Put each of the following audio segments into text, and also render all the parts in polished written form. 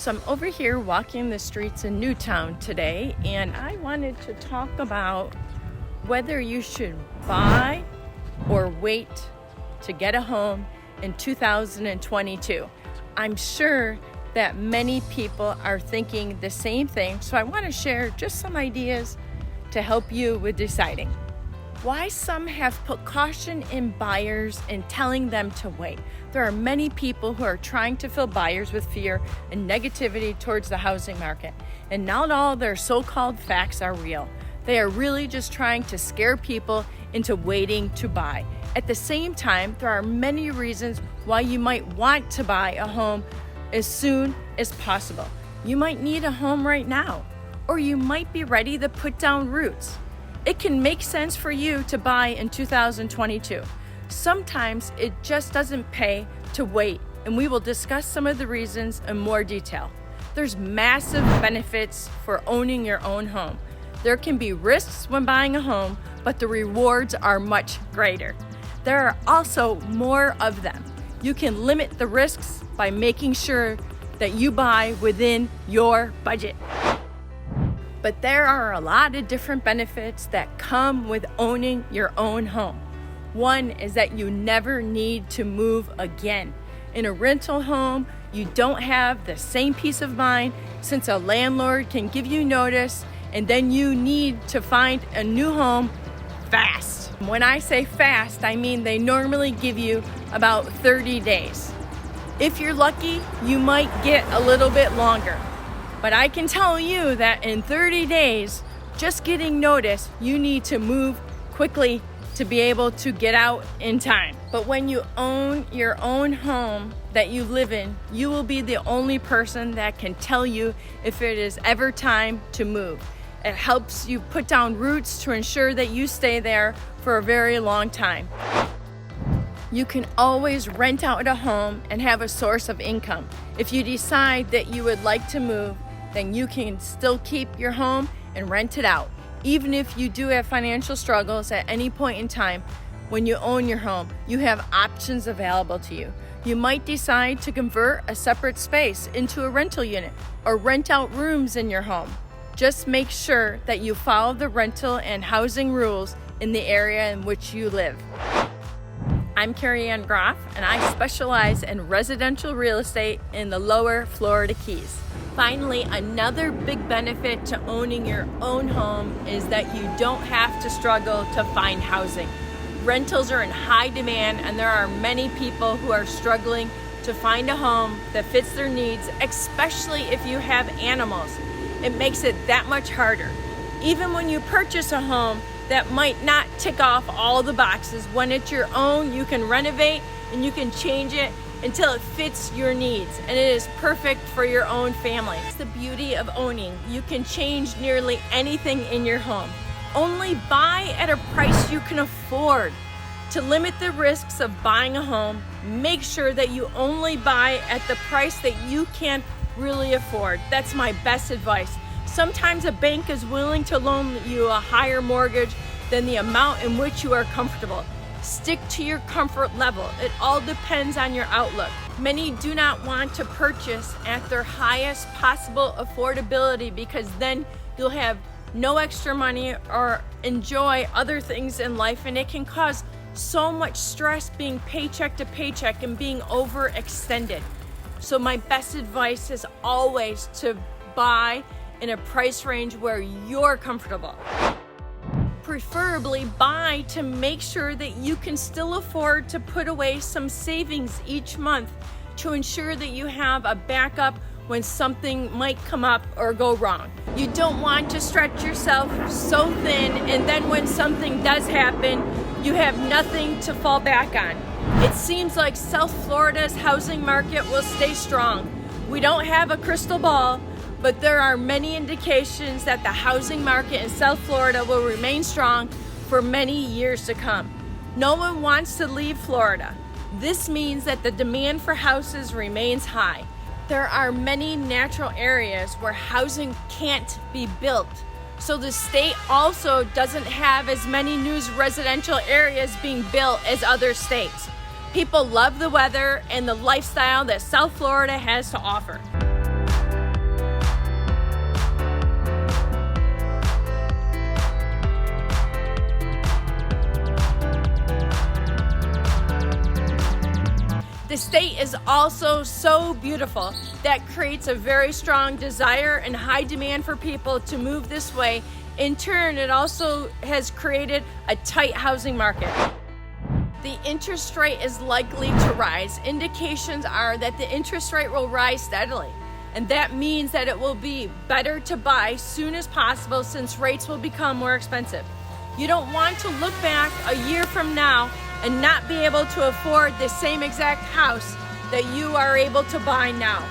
So I'm over here walking the streets in Newtown today, and I wanted to talk about whether you should buy or wait to get a home in 2022. I'm sure that many people are thinking the same thing, so I want to share just some ideas to help you with deciding. Why some have put caution in buyers and telling them to wait. There are many people who are trying to fill buyers with fear and negativity towards the housing market. And not all their so-called facts are real. They are really just trying to scare people into waiting to buy. At the same time, there are many reasons why you might want to buy a home as soon as possible. You might need a home right now, or you might be ready to put down roots. It can make sense for you to buy in 2022. Sometimes it just doesn't pay to wait, and we will discuss some of the reasons in more detail. There's massive benefits for owning your own home. There can be risks when buying a home, but the rewards are much greater. There are also more of them. You can limit the risks by making sure that you buy within your budget. But there are a lot of different benefits that come with owning your own home. One is that you never need to move again. In a rental home, you don't have the same peace of mind since a landlord can give you notice and then you need to find a new home fast. When I say fast, I mean they normally give you about 30 days. If you're lucky, you might get a little bit longer. But I can tell you that in 30 days, just getting notice, you need to move quickly to be able to get out in time. But when you own your own home that you live in, you will be the only person that can tell you if it is ever time to move. It helps you put down roots to ensure that you stay there for a very long time. You can always rent out a home and have a source of income. If you decide that you would like to move, then you can still keep your home and rent it out. Even if you do have financial struggles at any point in time, when you own your home, you have options available to you. You might decide to convert a separate space into a rental unit or rent out rooms in your home. Just make sure that you follow the rental and housing rules in the area in which you live. I'm Karriann Graf, and I specialize in residential real estate in the lower Florida Keys. Finally, another big benefit to owning your own home is that you don't have to struggle to find housing. Rentals are in high demand, and there are many people who are struggling to find a home that fits their needs, especially if you have animals. It makes it that much harder. Even when you purchase a home that might not tick off all the boxes, when it's your own, you can renovate and you can change it until it fits your needs, and it is perfect for your own family. It's the beauty of owning. You can change nearly anything in your home. Only buy at a price you can afford. To limit the risks of buying a home, make sure that you only buy at the price that you can really afford. That's my best advice. Sometimes a bank is willing to loan you a higher mortgage than the amount in which you are comfortable. Stick to your comfort level. It all depends on your outlook. Many do not want to purchase at their highest possible affordability because then you'll have no extra money or enjoy other things in life, and it can cause so much stress being paycheck to paycheck and being overextended. So my best advice is always to buy in a price range where you're comfortable. Preferably buy to make sure that you can still afford to put away some savings each month to ensure that you have a backup when something might come up or go wrong. You don't want to stretch yourself so thin, and then when something does happen, you have nothing to fall back on. It seems like South Florida's housing market will stay strong. We don't have a crystal ball, but there are many indications that the housing market in South Florida will remain strong for many years to come. No one wants to leave Florida. This means that the demand for houses remains high. There are many natural areas where housing can't be built. So the state also doesn't have as many new residential areas being built as other states. People love the weather and the lifestyle that South Florida has to offer. The state is also so beautiful that creates a very strong desire and high demand for people to move this way. In turn, it also has created a tight housing market. The interest rate is likely to rise. Indications are that the interest rate will rise steadily. And that means that it will be better to buy soon as possible since rates will become more expensive. You don't want to look back a year from now and not be able to afford the same exact house that you are able to buy now.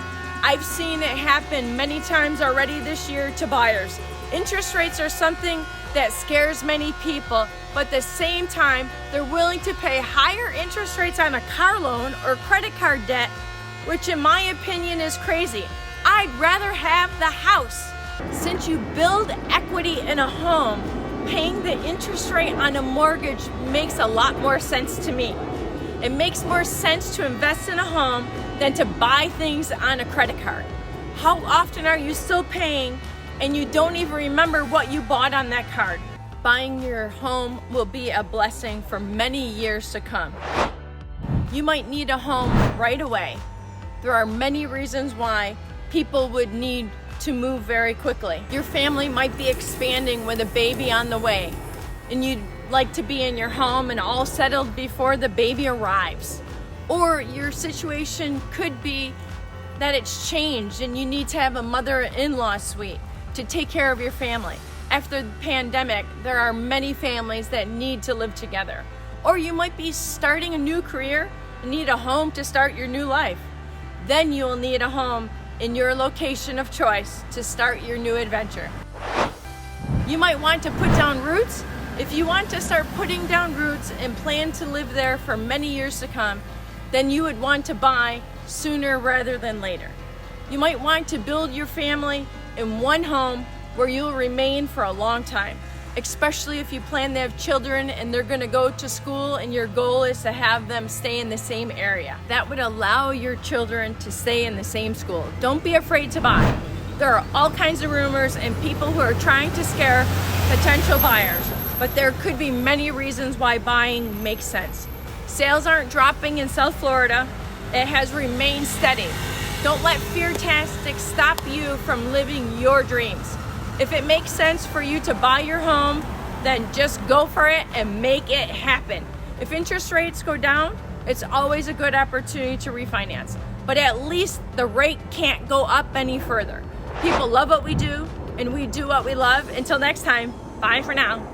I've seen it happen many times already this year to buyers. Interest rates are something that scares many people, but at the same time, they're willing to pay higher interest rates on a car loan or credit card debt, which in my opinion is crazy. I'd rather have the house. Since you build equity in a home, paying the interest rate on a mortgage makes a lot more sense to me. It makes more sense to invest in a home than to buy things on a credit card. How often are you still paying and you don't even remember what you bought on that card? Buying your home will be a blessing for many years to come. You might need a home right away. There are many reasons why people would need to move very quickly. Your family might be expanding with a baby on the way, and you'd like to be in your home and all settled before the baby arrives. Or your situation could be that it's changed and you need to have a mother-in-law suite to take care of your family. After the pandemic, there are many families that need to live together. Or you might be starting a new career and need a home to start your new life. Then you will need a home in your location of choice to start your new adventure. You might want to put down roots. If you want to start putting down roots and plan to live there for many years to come, then you would want to buy sooner rather than later. You might want to build your family in one home where you'll remain for a long time, especially if you plan to have children and they're going to go to school and your goal is to have them stay in the same area. That would allow your children to stay in the same school. Don't be afraid to buy. There are all kinds of rumors and people who are trying to scare potential buyers, but there could be many reasons why buying makes sense. Sales aren't dropping in South Florida. It has remained steady. Don't let fear tactics stop you from living your dreams. If it makes sense for you to buy your home, then just go for it and make it happen. If interest rates go down, it's always a good opportunity to refinance. But at least the rate can't go up any further. People love what we do, and we do what we love. Until next time, bye for now.